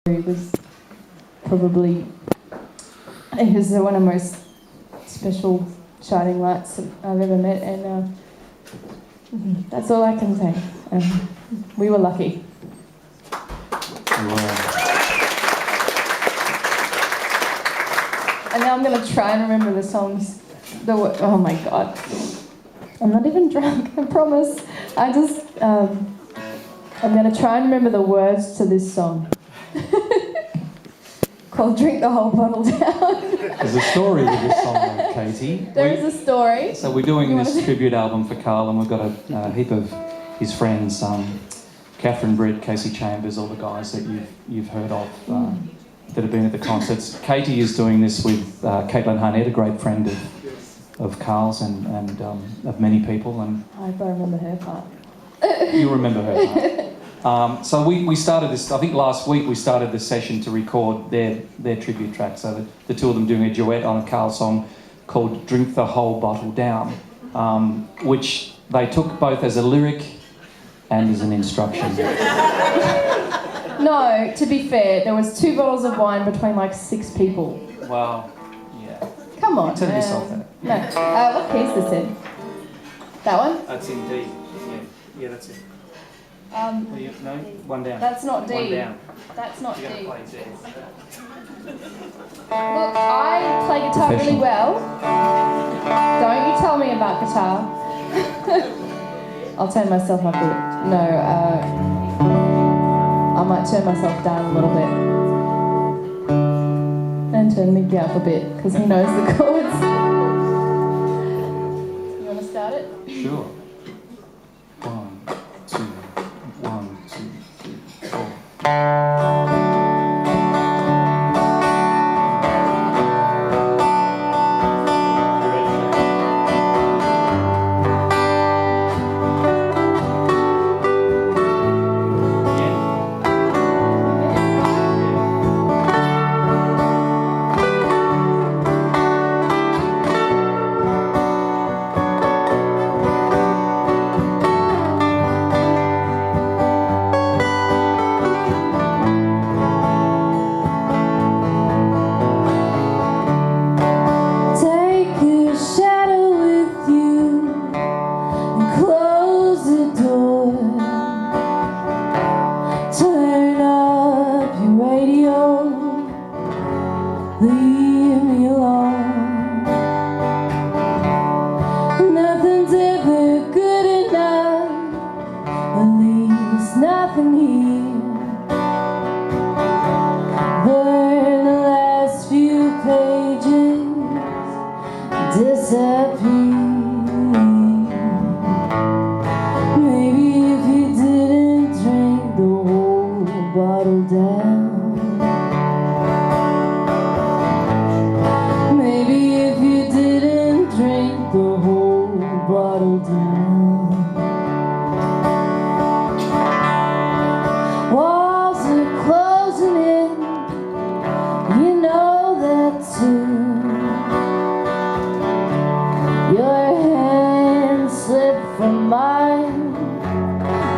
He was probably, he was one of the most special shining lights I've ever met, and that's all I can say. We were lucky. And now I'm going to try and remember the songs. Oh my God. I'm not even drunk, I promise. I'm going to try and remember the words to this song. Called Drink the Whole Bottle Down. There's a story with this song, Katie. There is a story. So we're doing this tribute album for Karl, and we've got a heap of his friends, Catherine Britt, Casey Chambers, all the guys that you've heard of that have been at the concerts. Katie is doing this with Caitlin Harnett, a great friend of Karl's and of many people. And I hope I remember her part. You remember her part. So we started this, I think last week we started this session to record their tribute track. So the two of them doing a duet on a Karl song called Drink the Whole Bottle Down, which they took both as a lyric and as an instruction. No, to be fair, there was 2 bottles of wine between like 6 people. Well, yeah. Come on, Turn this off then. No. What key is this in? That one? That's in D. Yeah, that's it. No, one down. That's not D. One down. That's not You're D. going to play Z. Look, I play guitar really well. Don't you tell me about guitar. I'll turn myself up a bit. No, I might turn myself down a little bit. And turn Mickey up a bit, because he knows the chords. You want to start it? Sure. 1, 2, 1, 2, 3, 4. Leave me alone. Nothing's ever good enough. At least nothing here. Burn the last few pages. Disappear. Maybe if you didn't drink the whole bottle down. The whole bottle down. Walls are closing in, you know that too. Your hand slipped from mine.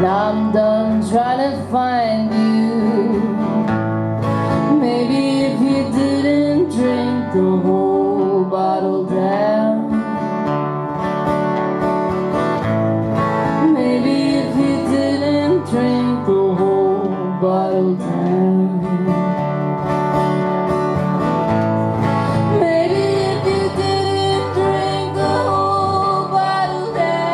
Now I'm done trying to find you. Maybe if you didn't drink the whole bottle down. Drink the whole bottle down. Maybe if you didn't drink the whole bottle down.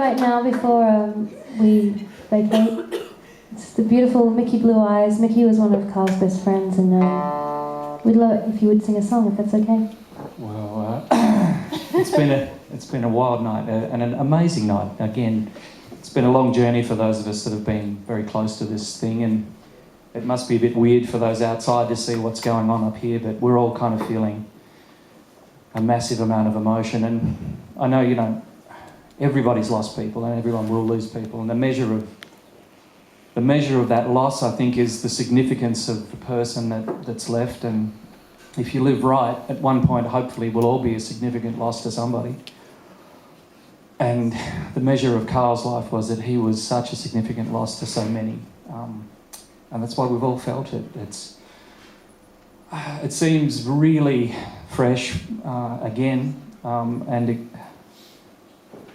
right now before we vacate. It's the beautiful Mickey Blue Eyes. Mickey was one of Karl's best friends, and we'd love it if you would sing a song, if that's okay. Well, it's been a wild night and an amazing night. Again, it's been a long journey for those of us that have been very close to this thing, and it must be a bit weird for those outside to see what's going on up here, but we're all kind of feeling a massive amount of emotion. And I know, everybody's lost people and everyone will lose people, and the measure of that loss, I think, is the significance of the person that's left. And if you live right, at one point, hopefully, we'll all be a significant loss to somebody. And the measure of Karl's life was that he was such a significant loss to so many. And that's why we've all felt it. It seems really fresh again,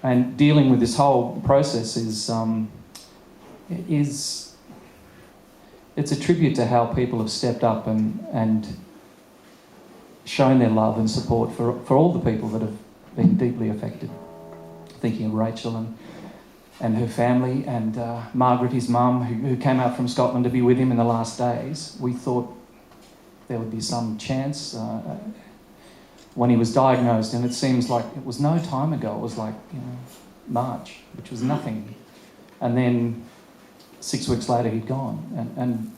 and dealing with this whole process is it's a tribute to how people have stepped up and shown their love and support for all the people that have been deeply affected. Thinking of Rachel and her family, and Margaret, his mum, who came out from Scotland to be with him in the last days. We thought there would be some chance when he was diagnosed, and it seems like it was no time ago. It was like March, which was nothing, and then 6 weeks later he'd gone, and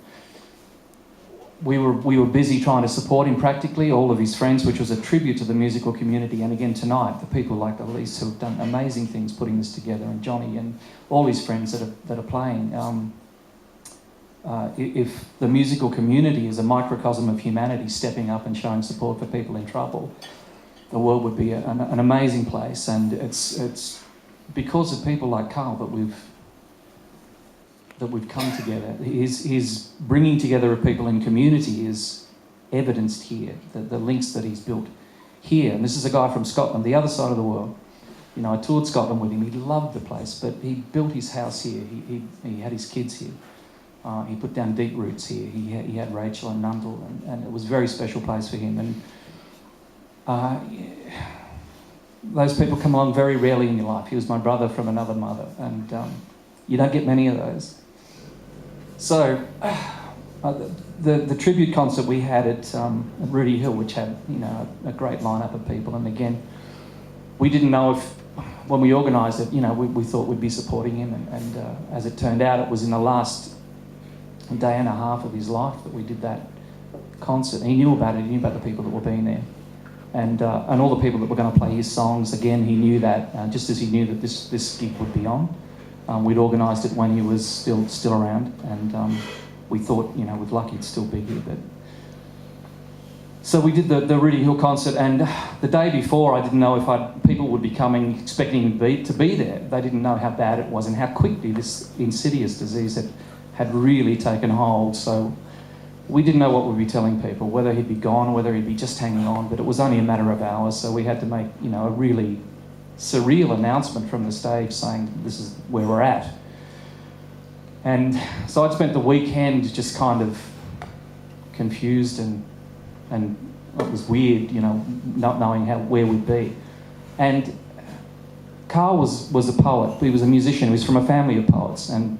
we were busy trying to support him practically, all of his friends, which was a tribute to the musical community. And again tonight, the people like Aleyce who have done amazing things putting this together, and Johnny and all his friends that are playing. If the musical community is a microcosm of humanity stepping up and showing support for people in trouble, the world would be an amazing place. And it's because of people like Karl that we've come together. His bringing together of people in community is evidenced here, the links that he's built here. And this is a guy from Scotland, the other side of the world. I toured Scotland with him. He loved the place, but he built his house here. He had his kids here. He put down deep roots here. He had Rachel and Nundle, and it was a very special place for him. And those people come along very rarely in your life. He was my brother from another mother, and you don't get many of those. So the tribute concert we had at Rudy Hill, which had a great lineup of people, and again, we didn't know if when we organised it, we thought we'd be supporting him, and as it turned out, it was in the last day and a half of his life that we did that concert. And he knew about it. He knew about the people that were being there, and all the people that were going to play his songs. Again, he knew that, just as he knew that this gig would be on. We'd organised it when he was still around, and we thought, with luck, he'd still be here. But so we did the Rudy Hill concert, and the day before, I didn't know if people would be coming expecting to be there. They didn't know how bad it was and how quickly this insidious disease had really taken hold. So we didn't know what we'd be telling people, whether he'd be gone or whether he'd be just hanging on. But it was only a matter of hours, so we had to make a really surreal announcement from the stage saying this is where we're at. And so I'd spent the weekend just kind of confused and it was weird, not knowing where we'd be. And Karl was a poet. He was a musician. He was from a family of poets, and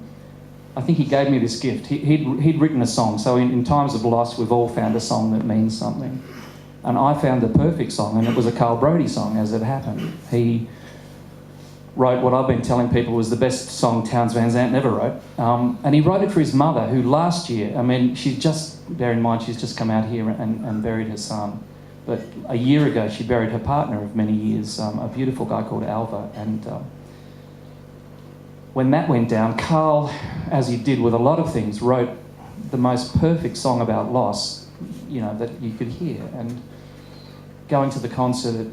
I think he gave me this gift. He'd written a song. So in times of loss, we've all found a song that means something. And I found the perfect song, and it was a Karl Brody song, as it happened. He wrote what I've been telling people was the best song Townes Van Zandt never wrote. And he wrote it for his mother, who last year, bear in mind, she's just come out here and buried her son. But a year ago, she buried her partner of many years, a beautiful guy called Alva. And when that went down, Karl, as he did with a lot of things, wrote the most perfect song about loss, that you could hear. And going to the concert,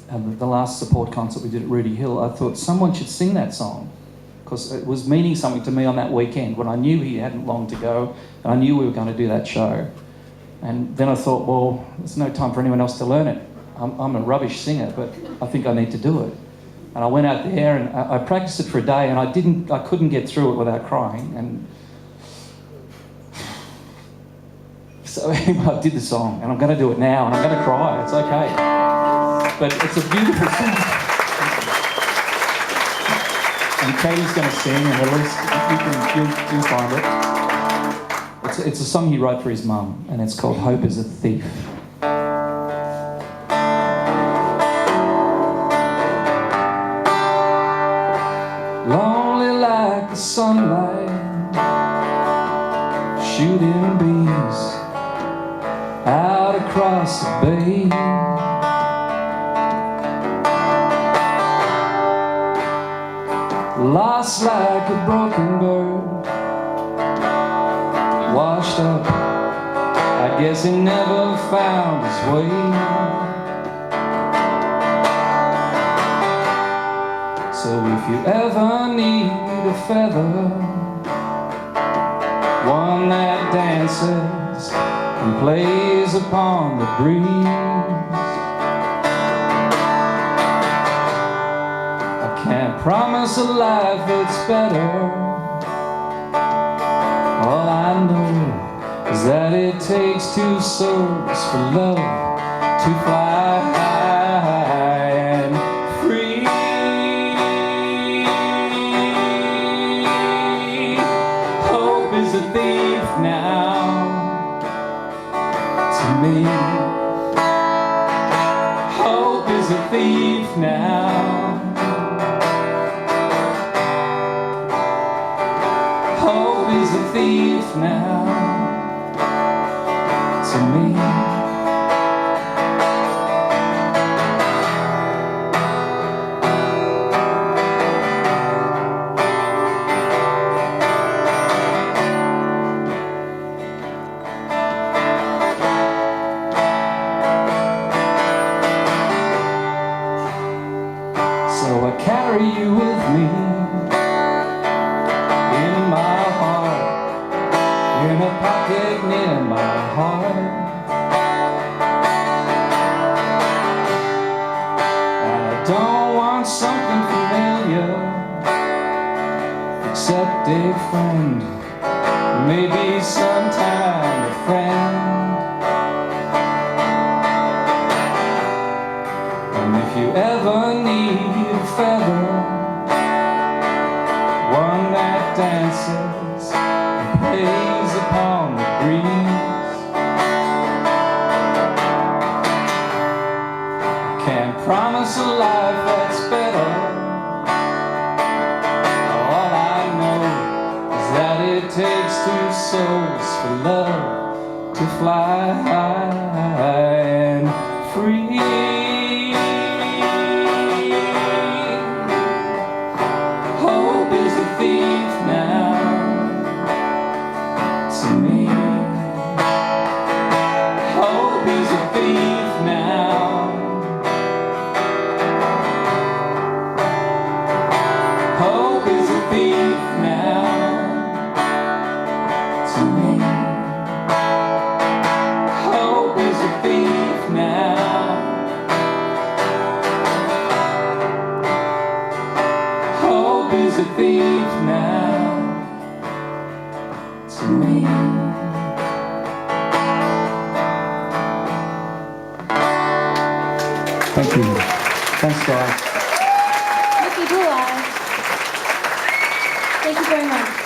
the last support concert we did at Rudy Hill, I thought someone should sing that song, because it was meaning something to me on that weekend when I knew he hadn't long to go and I knew we were going to do that show. And then I thought, well, there's no time for anyone else to learn it. I'm a rubbish singer, but I think I need to do it. And I went out there and I practiced it for a day, and I couldn't get through it without crying. And so anyway, I did the song, and I'm going to do it now, and I'm going to cry. It's okay. But it's a beautiful song. And Katie's going to sing, and Aleyce, you'll find it. It's a song he wrote for his mum, and it's called Hope is a Thief. Lonely like the sunlight, shooting beams out across the bay. Lost like a broken bird, washed up, I guess he never found his way. So if you ever need a feather, one that dances and plays upon the breeze, can't promise a life that's better. All I know is that it takes two souls for love to fly high and free. Hope is a thief now to me. Hope is a thief now. Hope is a thief now to me. So I carry you with me in my heart, in a pocket near my heart. I don't want something familiar, except a friend, maybe sometime a friend. And if you ever need a feather, one that dances and plays upon the breeze, I can't promise a life that's better. All I know is that it takes two souls for love to fly high and free. Hope is a thief now to me. Hope is a thief now. Hope is a thief now to me. Hope is a thief now. Hope is a thief now to me. Thank you. Thanks, guys. Mickey Blue Eyes. Thank you very much.